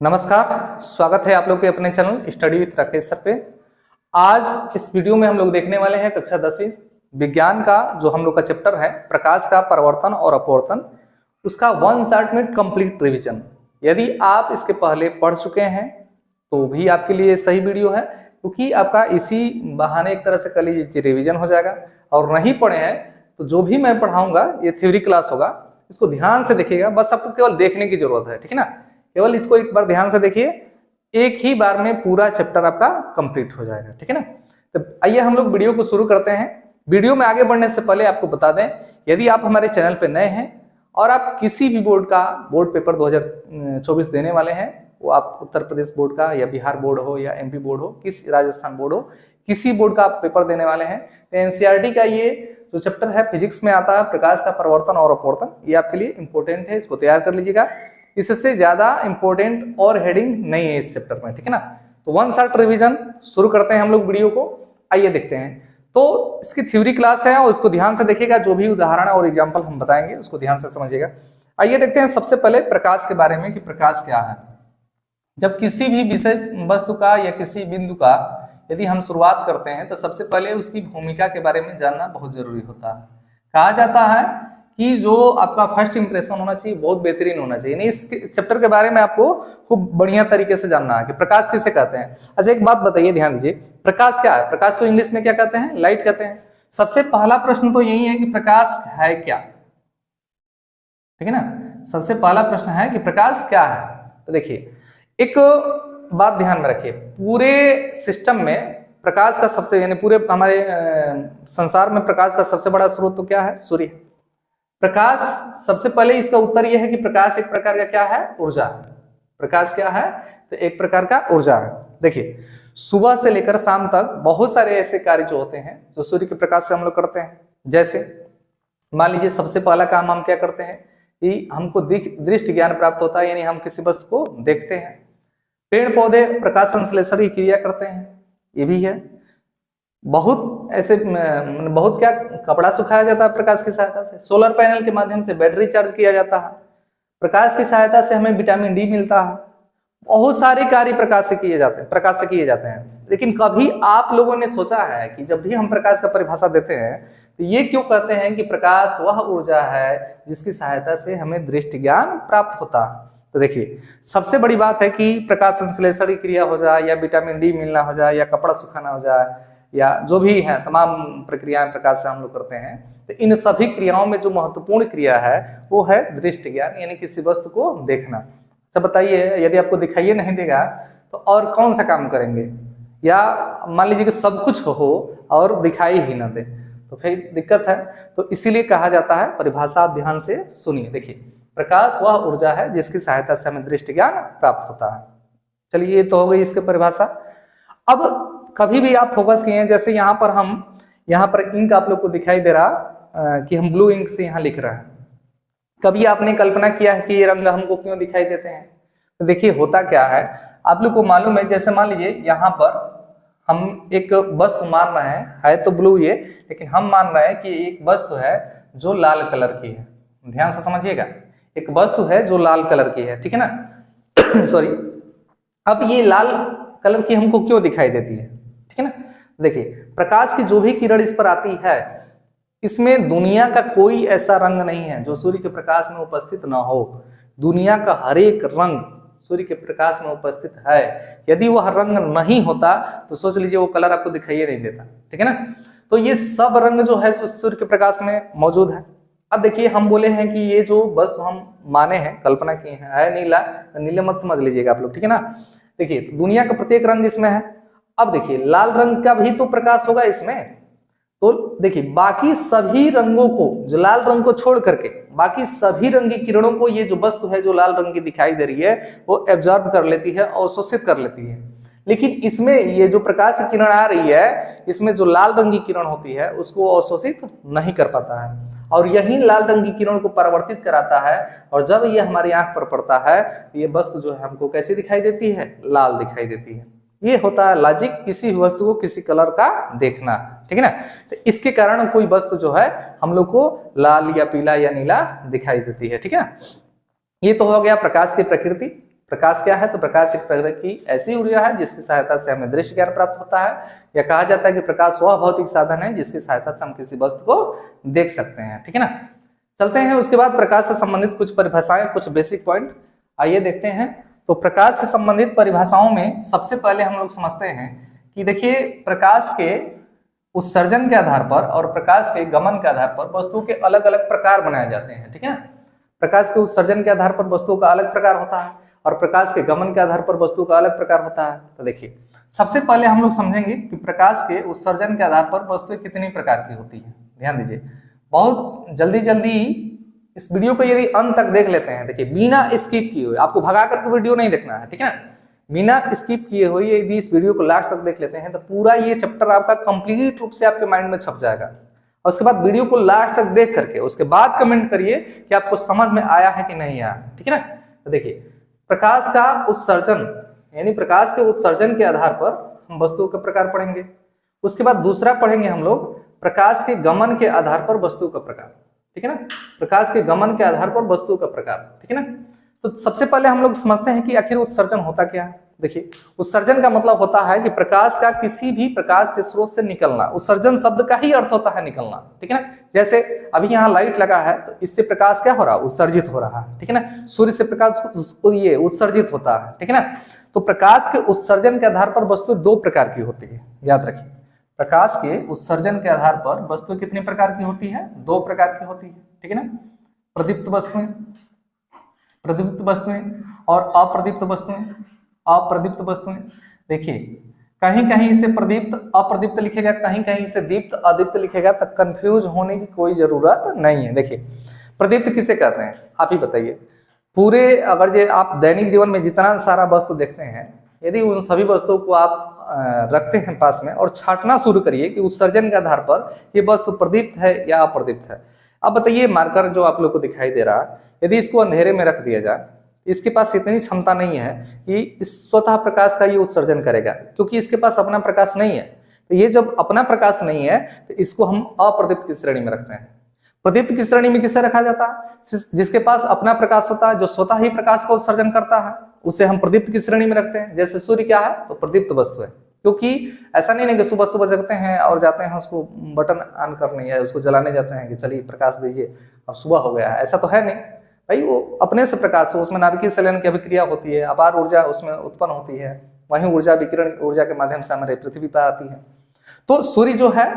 नमस्कार, स्वागत है आप लोग के अपने channel study with Rakesh sir पे। आज इस वीडियो में हम लोग देखने वाले हैं कक्षा 10वीं विज्ञान का जो हम लोग का चैप्टर है प्रकाश का परावर्तन और अपवर्तन, उसका 1 शॉट में कंप्लीट रिवीजन। यदि आप इसके पहले पढ़ चुके हैं तो भी आपके लिए सही वीडियो है, क्योंकि आपका इसी बहाने एक तरह से कल रिवीजन हो जाएगा। और नहीं पढ़े हैं तो जो भी मैं पढ़ाऊंगा ये थ्योरी क्लास होगा, इसको ध्यान से देखिएगा। बस आपको केवल देखने की जरूरत है, ठीक है ना। केवल इसको एक बार ध्यान से देखिए, एक ही बार में पूरा चैप्टर आपका कंप्लीट हो जाएगा, ठीक है ना। तो आइए हम लोग वीडियो को शुरू करते हैं। वीडियो में आगे बढ़ने से पहले आपको बता दें, यदि आप हमारे चैनल पर नए हैं और आप किसी भी बोर्ड का बोर्ड पेपर 2024 देने वाले हैं, वो आप उत्तर प्रदेश बोर्ड का या बिहार बोर्ड हो या एमपी बोर्ड हो, किस राजस्थान बोर्ड हो, किसी बोर्ड का आप पेपर देने वाले हैं, तो एनसीईआरटी का ये जो चैप्टर है फिजिक्स में आता है प्रकाश का परावर्तन और अपवर्तन, ये आपके लिए इंपॉर्टेंट है, इसको तैयार कर लीजिएगा। इससे ज्यादा इंपॉर्टेंट और हेडिंग नहीं है इस चैप्टर में, ठीक है ना। तो 1 शॉट रिवीजन शुरू करते हैं हम लोग वीडियो को। आइए देखते हैं। तो इसकी थ्योरी क्लास है और इसको ध्यान से देखिएगा, जो भी उदाहरण और एग्जाम्पल हम बताएंगे उसको ध्यान से समझिएगा। आइए देखते हैं सबसे पहले प्रकाश के बारे में कि प्रकाश क्या है। जब किसी भी विषय वस्तु का या किसी बिंदु का यदि हम शुरुआत करते हैं तो सबसे पहले उसकी भूमिका के बारे में जानना बहुत जरूरी होता है। कहा जाता है कि जो आपका फर्स्ट इंप्रेशन होना चाहिए बहुत बेहतरीन होना चाहिए। नहीं, इस चैप्टर के बारे में आपको खूब बढ़िया तरीके से जानना है कि प्रकाश किसे कहते हैं। अच्छा, एक बात बताइए, ध्यान दीजिए, प्रकाश क्या है। प्रकाश को इंग्लिश में क्या कहते हैं? लाइट कहते हैं। सबसे पहला प्रश्न तो यही है कि प्रकाश है क्या, ठीक है ना। सबसे पहला प्रश्न है कि प्रकाश क्या है। तो देखिए, एक बात ध्यान में रखिए, पूरे सिस्टम में प्रकाश का सबसे यानी पूरे हमारे संसार में प्रकाश का सबसे बड़ा स्रोत तो क्या है? सूर्य। प्रकाश, सबसे पहले इसका उत्तर यह है कि प्रकाश एक प्रकार का क्या है? ऊर्जा। प्रकाश क्या है? तो एक प्रकार का ऊर्जा है। देखिए, सुबह से लेकर शाम तक बहुत सारे ऐसे कार्य जो होते हैं जो सूर्य के प्रकाश से हम लोग करते हैं। जैसे मान लीजिए, सबसे पहला काम हम क्या करते हैं कि हमको दृष्टि ज्ञान प्राप्त होता है, यानी हम किसी वस्तु को देखते हैं। पेड़ पौधे प्रकाश संश्लेषण की क्रिया करते हैं, ये भी है। बहुत ऐसे बहुत क्या कपड़ा सुखाया जाता है प्रकाश की सहायता से। सोलर पैनल के माध्यम से बैटरी चार्ज किया जाता है। प्रकाश की सहायता से हमें विटामिन डी मिलता है। बहुत सारे कार्य प्रकाश से किए जाते हैं। लेकिन कभी आप लोगों ने सोचा है कि जब भी हम प्रकाश का परिभाषा देते हैं तो ये क्यों कहते हैं कि प्रकाश वह ऊर्जा है जिसकी सहायता से हमें दृष्टि ज्ञान प्राप्त होता है। तो देखिए, सबसे बड़ी बात है कि प्रकाश संश्लेषण की क्रिया हो जाए या विटामिन डी मिलना हो जाए या कपड़ा सुखाना हो जाए या जो भी है तमाम प्रक्रियाएं प्रकाश से हम लोग करते हैं, तो इन सभी क्रियाओं में जो महत्वपूर्ण क्रिया है वो है दृष्टि ज्ञान, यानी किसी वस्तु को देखना। अच्छा बताइए, यदि आपको दिखाइए नहीं देगा तो और कौन सा काम करेंगे? या मान लीजिए कि सब कुछ हो और दिखाई ही ना दे तो फिर दिक्कत है। तो इसीलिए कहा जाता है, परिभाषा आप ध्यान से सुनिए। देखिए, प्रकाश वह ऊर्जा है जिसकी सहायता से हमें दृष्टि ज्ञान प्राप्त होता है। चलिए, ये तो हो गई इसकी परिभाषा। अब कभी भी आप फोकस किए, जैसे यहाँ पर इंक आप लोग को दिखाई दे रहा कि हम ब्लू इंक से यहाँ लिख रहे हैं। कभी आपने कल्पना किया है कि ये रंग हमको क्यों दिखाई देते हैं? तो देखिए, होता क्या है आप लोग को मालूम है। जैसे मान लीजिए यहाँ पर हम एक वस्तु मान रहे हैं, है तो ब्लू ये, लेकिन हम मान रहे हैं कि एक वस्तु है जो लाल कलर की है। ध्यान से समझिएगा, एक वस्तु है जो लाल कलर की है, ठीक है ना। सॉरी, अब ये लाल कलर की हमको क्यों दिखाई देती है, ठीक है ना। देखिए, प्रकाश की जो भी किरण इस पर आती है, इसमें दुनिया का कोई ऐसा रंग नहीं है जो सूर्य के प्रकाश में उपस्थित ना हो। दुनिया का हर एक रंग सूर्य के प्रकाश में उपस्थित है। यदि वह रंग नहीं होता तो सोच लीजिए वो कलर आपको दिखाई नहीं देता, ठीक है ना। तो ये सब रंग जो है सूर्य के प्रकाश में मौजूद है। अब देखिए, हम बोले हैं कि ये जो वस्तु हम माने हैं, कल्पना किए हैं, है नीला, तो नीले मत समझ लीजिएगा आप लोग, ठीक है ना। देखिए, दुनिया का प्रत्येक रंग इसमें है। अब देखिए, लाल रंग का भी तो प्रकाश होगा इसमें। तो देखिए, बाकी सभी रंगों को, जो लाल रंग को छोड़ करके बाकी सभी रंग की किरणों को ये जो वस्तु है जो लाल रंग की दिखाई दे रही है वो एब्जॉर्ब कर लेती है, अवशोषित कर लेती है। लेकिन इसमें ये जो प्रकाश की किरण आ रही है, इसमें जो लाल रंग की किरण होती है उसको अवशोषित नहीं कर पाता है, और यही लाल रंग की किरण को परावर्तित कराता है। और जब ये हमारी आंख पर पड़ता है, ये वस्तु जो है हमको कैसी दिखाई देती है? लाल दिखाई देती है। ये होता है लॉजिक, किसी वस्तु को किसी कलर का देखना, ठीक है ना। तो इसके कारण कोई वस्तु जो है हम लोग को लाल या पीला या नीला दिखाई देती है, ठीक है ना। ये तो हो गया प्रकाश की प्रकृति। प्रकाश क्या है? तो प्रकाश एक प्रकार की ऐसी ऊर्जा है जिसकी सहायता से हमें दृश्य ज्ञान प्राप्त होता है, या कहा जाता है कि प्रकाश वह भौतिक साधन है जिसकी सहायता से हम किसी वस्तु को देख सकते हैं। ठीक है ना। चलते हैं उसके बाद प्रकाश से संबंधित कुछ परिभाषाएं, कुछ बेसिक पॉइंट आइए देखते हैं। तो प्रकाश से संबंधित परिभाषाओं में सबसे पहले हम लोग समझते हैं कि देखिए, प्रकाश के उत्सर्जन के आधार पर और प्रकाश के गमन के आधार पर वस्तु के अलग अलग प्रकार बनाए जाते हैं। ठीक है। प्रकाश के उत्सर्जन के आधार पर वस्तु का अलग प्रकार होता है और प्रकाश के गमन के आधार पर वस्तु का अलग प्रकार होता है। तो देखिए, सबसे पहले हम लोग समझेंगे कि प्रकाश के उत्सर्जन के आधार पर वस्तुएं कितनी प्रकार की होती है। ध्यान दीजिए, बहुत जल्दी जल्दी इस वीडियो को यदि अंत तक देख लेते हैं, देखिए बिना स्किप किए हुए, आपको भगा करके वीडियो नहीं देखना है। ठीक है। बिना स्किप किए हुए यदि इस वीडियो को लास्ट तक देख लेते हैं तो पूरा ये चैप्टर आपका कंप्लीट रूप से आपके माइंड में छप जाएगा। और उसके बाद वीडियो को लास्ट तक देख करके उसके बाद कमेंट करिए कि आपको समझ में आया है कि नहीं आया। ठीक है ना। तो देखिए, प्रकाश का उत्सर्जन यानी प्रकाश के उत्सर्जन के आधार पर हम वस्तुओं के प्रकार पढ़ेंगे। उसके बाद दूसरा पढ़ेंगे हम लोग प्रकाश के गमन के आधार पर वस्तु का प्रकार। ठीक है ना। प्रकाश के गमन के आधार पर वस्तु का प्रकार। ठीक है ना। तो सबसे पहले हम लोग समझते हैं कि आखिर उत्सर्जन होता क्या है। देखिए, उत्सर्जन का मतलब होता है कि प्रकाश का किसी भी प्रकाश के स्रोत से निकलना। उत्सर्जन शब्द का ही अर्थ होता है निकलना। ठीक है ना। जैसे अभी यहाँ लाइट लगा है तो इससे प्रकाश क्या हो रहा है? उत्सर्जित हो रहा है। ठीक है ना। सूर्य से प्रकाश ये उत्सर्जित होता है। ठीक है ना। तो प्रकाश के उत्सर्जन के आधार पर वस्तु दो प्रकार की होती है, याद रखिए। प्रकाश के उत्सर्जन के आधार पर वस्तु कितने प्रकार की होती है? दो प्रकार की होती है। ठीक है ना। प्रदीप्त वस्तुएं, प्रदीप्त वस्तुएं और अप्रदीप्त वस्तुएं। अप्रदीप्त वस्तुएं, देखिए कहीं कहीं इसे प्रदीप्त अप्रदीप्त लिखेगा, कहीं कहीं इसे दीप्त अदीप्त लिखेगा, तो कंफ्यूज होने की कोई जरूरत नहीं है। देखिए, प्रदीप्त किसे कहते हैं आप ही बताइए। पूरे अगर जो आप दैनिक जीवन में जितना सारा वस्तु देखते हैं, यदि उन सभी वस्तुओं को आप रखते हैं पास में और छांटना शुरू करिए कि उत्सर्जन के आधार पर ये वस्तु प्रदीप्त है या अप्रदीप्त है। अब बताइए, मार्कर जो आप लोग को दिखाई दे रहा है, यदि इसको अंधेरे में रख दिया जाए, इसके पास इतनी क्षमता नहीं है कि इस स्वतः प्रकाश का ये उत्सर्जन करेगा, क्योंकि इसके पास अपना प्रकाश नहीं है। तो ये जब अपना प्रकाश नहीं है तो इसको हम अप्रदीप्त की श्रेणी में रखते हैं। प्रदीप्त की श्रेणी में किसे रखा जाता है? जिसके पास अपना प्रकाश होता है, जो स्वतः ही प्रकाश का उत्सर्जन करता है, उसे हम प्रदीप्त की श्रेणी में रखते हैं। जैसे सूर्य क्या है? तो प्रदीप्त वस्तु है। क्योंकि ऐसा नहीं है कि सुबह सुबह जगते हैं और जाते हैं उसको बटन ऑन करने या उसको जलाने जाते हैं कि चलिए प्रकाश दीजिए, अब सुबह हो गया है, ऐसा तो है नहीं भाई। वो अपने से प्रकाश हो, उसमें नाभिकीय संलयन की अभिक्रिया होती है, अपार ऊर्जा उसमें उत्पन्न होती है, वहीं ऊर्जा विकिरण ऊर्जा के माध्यम से हमारे पृथ्वी पर आती है। तो सूर्य जो है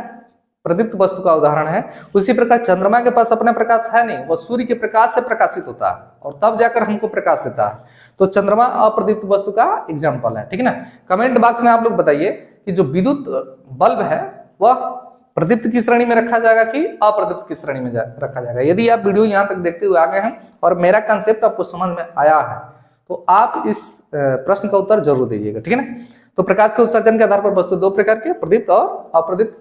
प्रदीप्त वस्तु का उदाहरण है। उसी प्रकार चंद्रमा के पास अपना प्रकाश है नहीं, वह सूर्य के प्रकाश से प्रकाशित होता है और तब जाकर हमको प्रकाश देता है। तो चंद्रमा अप्रदीप्त वस्तु का एग्जाम्पल है। ठीक है ना। कमेंट बॉक्स में आप लोग बताइए कि जो विद्युत बल्ब है वह प्रदीप्त की श्रेणी में रखा जाएगा कि अप्रदीप्त की श्रेणी में रखा जाएगा। यदि आप वीडियो यहाँ तक देखते हुए आ गए हैं और मेरा कंसेप्ट आपको समझ में आया है तो आप इस प्रश्न का उत्तर जरूर दीजिएगा। ठीक है ना। तो प्रकाश के उत्सर्जन के आधार पर वस्तु दो प्रकार के, प्रदीप्त और अप्रदीप्त।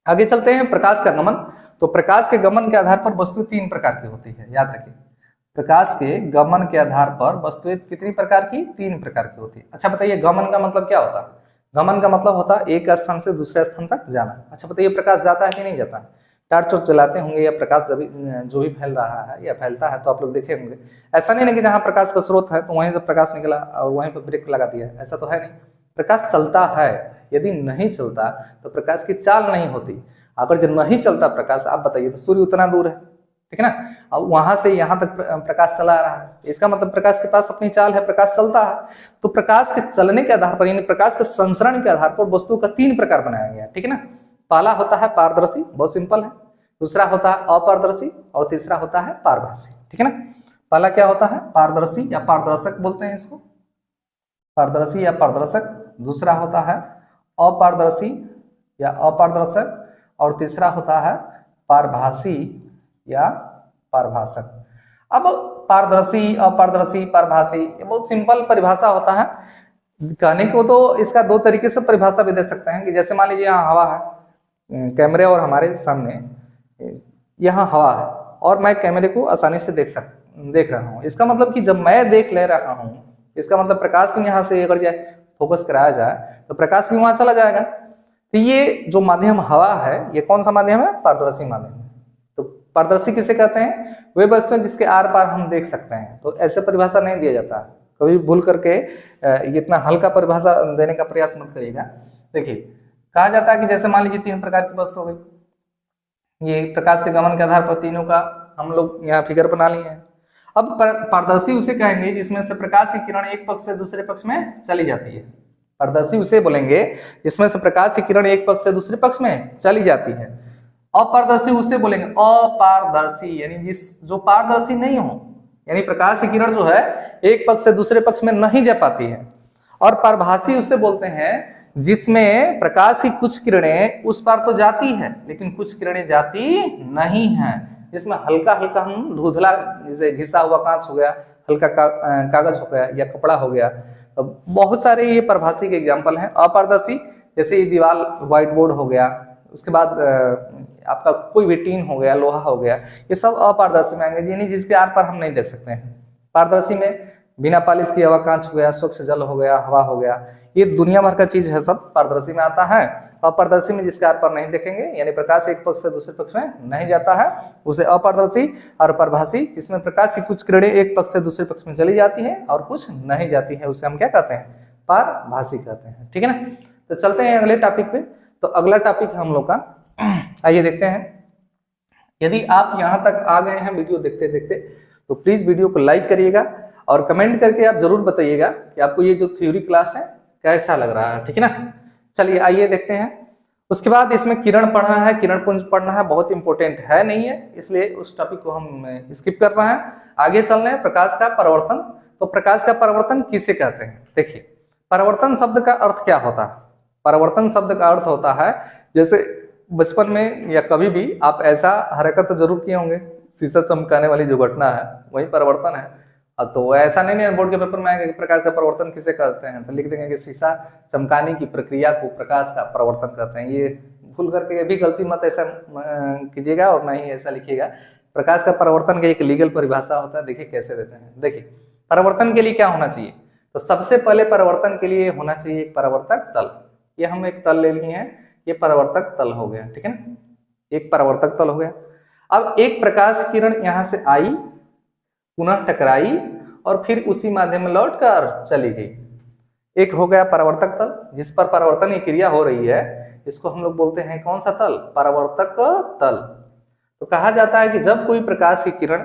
आगे चलते हैं, प्रकाश का गमन। तो प्रकाश के गमन के आधार पर वस्तु तीन प्रकार की होती है, याद रखिए। प्रकाश के गमन के आधार पर वस्तुएं कितनी प्रकार की? तीन प्रकार की होती है। अच्छा बताइए, गमन का मतलब क्या होता है? गमन का मतलब होता है एक स्थान से दूसरे स्थान तक जाना। अच्छा बताइए, प्रकाश जाता है कि नहीं जाता है? टार्च और चलाते होंगे या प्रकाश जो भी फैल रहा है या फैलता है तो आप लोग देखे होंगे। ऐसा नहीं है कि जहाँ प्रकाश का स्रोत है तो वहीं से प्रकाश निकला और वहीं पर ब्रेक लगा दिया, ऐसा तो है नहीं। प्रकाश चलता है, यदि नहीं चलता तो प्रकाश की चाल नहीं होती। अगर जब नहीं चलता प्रकाश, आप बताइए, तो सूर्य उतना दूर है, ठीक है ना, अब वहां से यहाँ तक प्रकाश चला रहा है, इसका मतलब प्रकाश के पास अपनी चाल है, प्रकाश चलता है। तो प्रकाश के चलने के आधार पर यानी प्रकाश के संचरण के आधार पर वस्तु का तीन प्रकार बनाया गया, ठीक है ना। पहला होता है पारदर्शी, बहुत सिंपल है। दूसरा होता है अपारदर्शी और तीसरा होता है पारभासी, ठीक है ना। पहला क्या होता है? पारदर्शी या पारदर्शक बोलते हैं इसको, पारदर्शी या पारदर्शक। दूसरा होता है अपारदर्शी या अपारदर्शक और तीसरा होता है पारभासी या पारभाषक। अब पारदर्शी, अपारदर्शी, पारभासी, ये बहुत सिंपल परिभाषा होता है। कहने को तो इसका दो तरीके से परिभाषा भी दे सकते हैं कि जैसे मान लीजिए यहाँ हवा है, कैमरे और हमारे सामने यहाँ हवा है और मैं कैमरे को आसानी से देख रहा हूँ। इसका मतलब कि जब मैं देख ले रहा हूँ, इसका मतलब प्रकाश भी यहाँ से अगर जाए फोकस कराया जाए तो प्रकाश भी वहां चला जाएगा। तो ये जो माध्यम हवा है, ये कौन सा माध्यम है? पारदर्शी माध्यम। तो पारदर्शी किसे कहते हैं? वे वस्तुएं जिसके आर पार हम देख सकते हैं। तो ऐसे परिभाषा नहीं दिया जाता, कभी भूल करके ये इतना हल्का परिभाषा देने का प्रयास मत करिएगा। देखिए कहा जाता है कि जैसे मान लीजिए 3 प्रकार की वस्तु हो गई, ये प्रकाश के गमन के आधार पर तीनों का हम लोग यहाँ फिगर बना लिए हैं। अब पारदर्शी उसे कहेंगे जिसमें से प्रकाश की किरण एक पक्ष से दूसरे पक्ष में चली जाती है। पारदर्शी उसे बोलेंगे जिसमें से प्रकाश की किरण एक पक्ष से दूसरे पक्ष में चली जाती है। अपारदर्शी उसे बोलेंगे, अपारदर्शी यानी जो पारदर्शी नहीं हो, यानी प्रकाश की किरण जो है एक पक्ष से दूसरे पक्ष में नहीं जा पाती है। और पारभासी उसे बोलते हैं जिसमें प्रकाश की कुछ किरणें उस पार तो जाती है लेकिन कुछ किरणें जाती नहीं है, जिसमें हल्का हल्का हम धुंधला, जैसे घिसा हुआ कांच हो गया, हल्का कागज हो गया या कपड़ा हो गया। तो बहुत सारे ये पारभासी के एग्जाम्पल हैं। अपारदर्शी जैसे ये दीवार व्हाइट बोर्ड हो गया, उसके बाद आपका कोई भी टीन हो गया, लोहा हो गया, ये सब अपारदर्शी में आएंगे, यानी जिसके आर पार हम नहीं देख सकते हैं। पारदर्शी में बिना पालिश किया हुआ कांच हो गया, स्वच्छ जल हो गया, हवा हो गया, ये दुनिया भर का चीज है, सब पारदर्शी में आता है। अपारदर्शी में जिसके आर पार नहीं देखेंगे, यानी प्रकाश एक पक्ष से दूसरे पक्ष में नहीं जाता है, उसे अपारदर्शी। और पारभासी जिसमें प्रकाश की कुछ किरणें एक पक्ष से दूसरे पक्ष में चली जाती है और कुछ नहीं जाती है, उसे हम क्या कहते हैं, पारभासी कहते हैं। ठीक है ना। तो चलते हैं अगले टॉपिक पे। तो अगला टॉपिक हम लोग का आइए देखते हैं। यदि आप यहाँ तक आ गए हैं वीडियो देखते देखते तो प्लीज वीडियो को लाइक करिएगा और कमेंट करके आप जरूर बताइएगा कि आपको ये जो थ्योरी क्लास है कैसा लग रहा है। ठीक है ना। चलिए आइए देखते हैं। उसके बाद इसमें किरण पढ़ना है, किरण पुंज पढ़ना है, बहुत इंपॉर्टेंट है नहीं है, इसलिए उस टॉपिक को हम स्किप कर रहे हैं। आगे चल रहे हैं प्रकाश का परावर्तन। तो प्रकाश का परावर्तन किसे कहते हैं? देखिए परावर्तन शब्द का अर्थ क्या होता है? परावर्तन शब्द का अर्थ होता है, जैसे बचपन में या कभी भी आप ऐसा हरकत जरूर किए होंगे, शीशा चमकाने वाली जो घटना है वही परावर्तन है। तो ऐसा नहीं है बोर्ड के पेपर में आएगा कि प्रकाश का परावर्तन किसे कहते हैं, तो लिख देंगे कि शीशा चमकाने की प्रक्रिया को प्रकाश का परावर्तन कहते हैं। ये भूल करके भी गलती मत ऐसा कीजिएगा और ना ही ऐसा लिखिएगा। प्रकाश का परावर्तन का एक लीगल परिभाषा होता है, देखिए कैसे देते हैं। देखिए परावर्तन के लिए क्या होना चाहिए, तो सबसे पहले परावर्तन के लिए होना चाहिए एक परावर्तक तल। ये हम एक तल ले लिए हैं, ये परावर्तक तल हो गया। ठीक है ना, एक परावर्तक तल हो गया। अब एक प्रकाश किरण यहाँ से आई, पुनः टकराई और फिर उसी माध्यम में लौटकर चली गई। एक हो गया परावर्तक तल जिस पर परावर्तन की क्रिया हो रही है, इसको हम लोग बोलते हैं कौन सा तल, परावर्तक तल। तो कहा जाता है कि जब कोई प्रकाश की किरण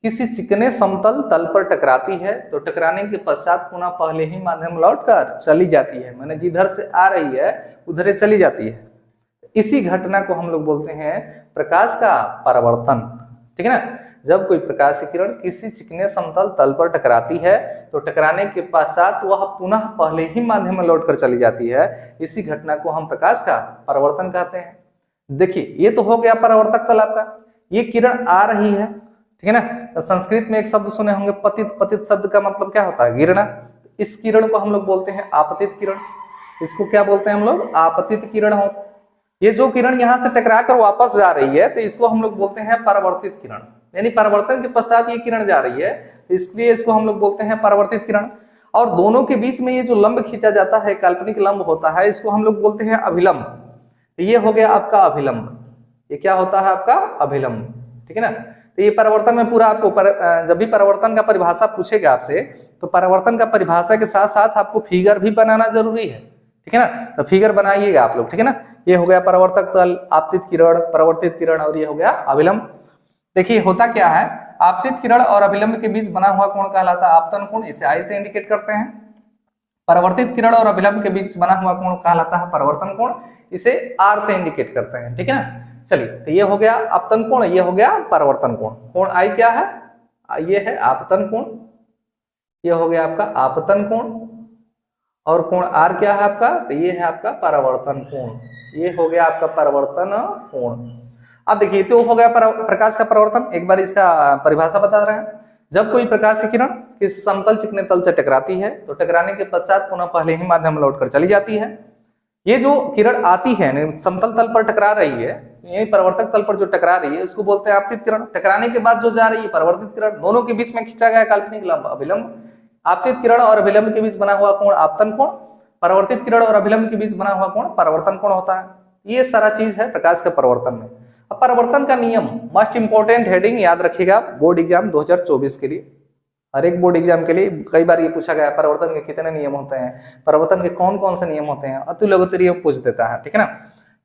किसी चिकने समतल तल पर टकराती है तो टकराने के पश्चात पुनः पहले ही माध्यम लौटकर चली जाती है, माने जिधर से आ रही है उधर चली जाती है। इसी घटना को हम लोग बोलते हैं प्रकाश का परावर्तन। ठीक है ना। जब कोई प्रकाश की किरण किसी चिकने समतल तल पर टकराती है तो टकराने के पश्चात वह पुनः पहले ही माध्यम में लौटकर चली जाती है, इसी घटना को हम प्रकाश का परावर्तन कहते हैं। देखिए ये तो हो गया परावर्तक तल आपका, ये किरण आ रही है। ठीक है ना। तो संस्कृत में एक शब्द सुने होंगे पतित। पतित शब्द का मतलब क्या होता है, गिरना। इस किरण को हम लोग बोलते हैं आपतित किरण। इसको क्या बोलते हैं हम लोग, आपतित किरण हो। ये जो किरण यहाँ से टकरा कर वापस जा रही है तो इसको हम लोग बोलते हैं परावर्तित किरण, यानी परावर्तन के पश्चात ये किरण जा रही है, इसलिए इसको हम लोग बोलते हैं परावर्तित किरण। और दोनों के बीच में ये जो लंब खींचा जाता है, काल्पनिक लंब होता है, इसको हम लोग बोलते हैं अभिलंब। तो ये हो गया आपका अभिलंब। ये क्या होता है आपका अभिलंब। ठीक है ना। तो ये परावर्तन में पूरा आपको जब भी परावर्तन का परिभाषा पूछेगा आपसे तो परावर्तन का परिभाषा के साथ साथ आपको फिगर भी बनाना जरूरी है। ठीक है ना। तो फिगर बनाइएगा आप लोग। ठीक है ना। ये हो गया परावर्तक तल, आपतित किरण, परावर्तित किरण और ये हो गया अभिलंब। देखिए होता क्या है, आपतित किरण और अभिलंब के बीच बना हुआ कोण कहलाता है आपतन कोण, इसे आई से इंडिकेट करते हैं। परावर्तित किरण और अभिलंब के बीच बना हुआ कोण कहलाता है परावर्तन कोण, इसे आर से इंडिकेट करते हैं। ठीक है ना। चलिए तो ये हो गया आपतन कोण, ये हो गया परावर्तन कोण। कोण आई क्या है, ये है आपतन कोण, ये हो गया आपका आपतन कोण। और कोण आर क्या है आपका, तो ये है आपका परावर्तन कोण, ये हो गया आपका परावर्तन कोण। अब देखिए तो हो गया प्रकाश का परावर्तन। एक बार इसका परिभाषा बता रहे हैं। जब कोई प्रकाश की किरण किसी समतल चिकने तल से टकराती है तो टकराने के पश्चात पुनः पहले ही माध्यम में लौटकर चली जाती है। ये जो किरण आती है समतल तल पर टकरा रही है, यही परावर्तक तल पर जो टकरा रही है उसको बोलते हैं आपतित किरण। टकराने के बाद जो जा रही है परावर्तित किरण। दोनों के बीच में खींचा गया काल्पनिक लंब अभिलंब। आपतित किरण और अभिलंब के बीच बना हुआ कोण आपतन कोण, परावर्तित किरण और अभिलंब के बीच बना हुआ कोण परावर्तन कोण होता है। ये सारा चीज है प्रकाश के परावर्तन में। अब परावर्तन का नियम, मोस्ट इंपोर्टेंट हेडिंग याद रखिएगा बोर्ड एग्जाम 2024 के लिए। हर एक बोर्ड एग्जाम के लिए कई बार ये पूछा गया है परावर्तन के कितने नियम होते हैं, परावर्तन के कौन कौन से नियम होते हैं, अतुल लघुत्तरीय पूछ देता है, ठीक है ना।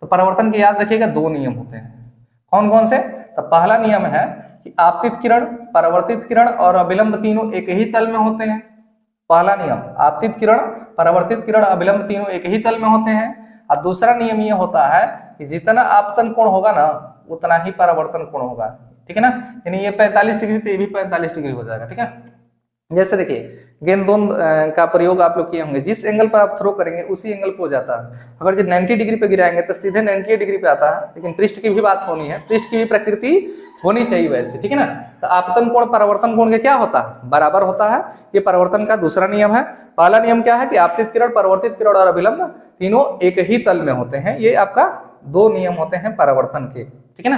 तो परावर्तन के याद रखिएगा 2 नियम होते हैं, कौन कौन से। तो पहला नियम है कि आपतित किरण, परावर्तित किरण और अभिलंब तीनों एक ही तल में होते हैं। पहला नियम, आपतित किरण, परावर्तित किरण, अभिलंब तीनों एक ही तल में होते हैं। और दूसरा नियम ये होता है कि जितना आपतन कोण होगा ना उतना ही परावर्तन कोण होगा, ठीक है ना। यानी ये 45 डिग्री तो ये भी 45 डिग्री हो जाएगा, ठीक है। जैसे देखिए गेंदों का प्रयोग आप लोग किए होंगे, जिस एंगल पर आप थ्रो करेंगे उसी एंगल पे हो जाता है। अगर जो 90 डिग्री पे गिराएंगे तो सीधे 98 डिग्री पे आता है, लेकिन पृष्ठ की भी बात होनी है, पृष्ठ की भी प्रकृति होनी चाहिए वैसे, ठीक है ना। तो आपतन कोण परावर्तन कोण के क्या होता है, बराबर होता है। ये परावर्तन का दूसरा नियम है। पहला नियम क्या है कि आपतित किरण, परावर्तित किरण और अभिलंब तीनों एक ही तल में होते हैं। ये आपका 2 नियम होते हैं परावर्तन के, ठीक है ना।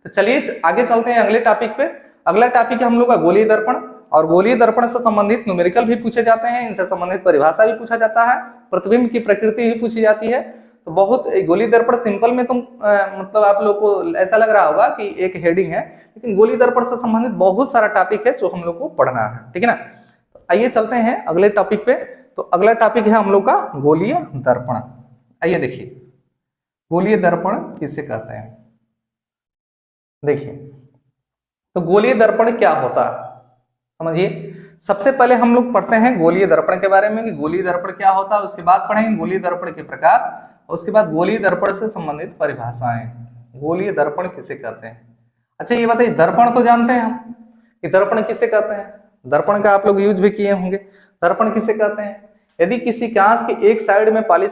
तो चलिए आगे चलते हैं अगले टॉपिक पे। अगला टॉपिक है हम लोग का गोलीय दर्पण, और गोलीय दर्पण से संबंधित न्यूमेरिकल भी पूछे जाते हैं, इनसे संबंधित परिभाषा भी पूछा जाता है, प्रतिबिंब की प्रकृति भी पूछी जाती है। तो बहुत गोलीय दर्पण सिंपल में तुम मतलब आप लोग को ऐसा लग रहा होगा कि एक हेडिंग है, लेकिन गोलीय दर्पण से संबंधित बहुत सारा टॉपिक है जो हम लोग को पढ़ना है, ठीक है ना। तो आइए चलते हैं अगले टॉपिक पे। तो अगला टॉपिक है हम लोग का गोलीय दर्पण। आइए देखिए गोलीय दर्पण किसे कहते हैं। देखिए तो गोलीय दर्पण क्या होता है समझिए। सबसे पहले हम लोग पढ़ते हैं गोलीय दर्पण के बारे में कि गोलीय दर्पण क्या होता है, उसके बाद पढ़ेंगे गोलीय दर्पण के प्रकार, और उसके बाद गोलीय दर्पण से संबंधित परिभाषाएं। गोलीय दर्पण किसे कहते हैं। अच्छा ये बताइए, दर्पण तो जानते हैं हम कि दर्पण किसे कहते हैं, दर्पण का आप लोग यूज भी किए होंगे। दर्पण किसे कहते हैं, यदि किसी कांच के एक साइड में पॉलिश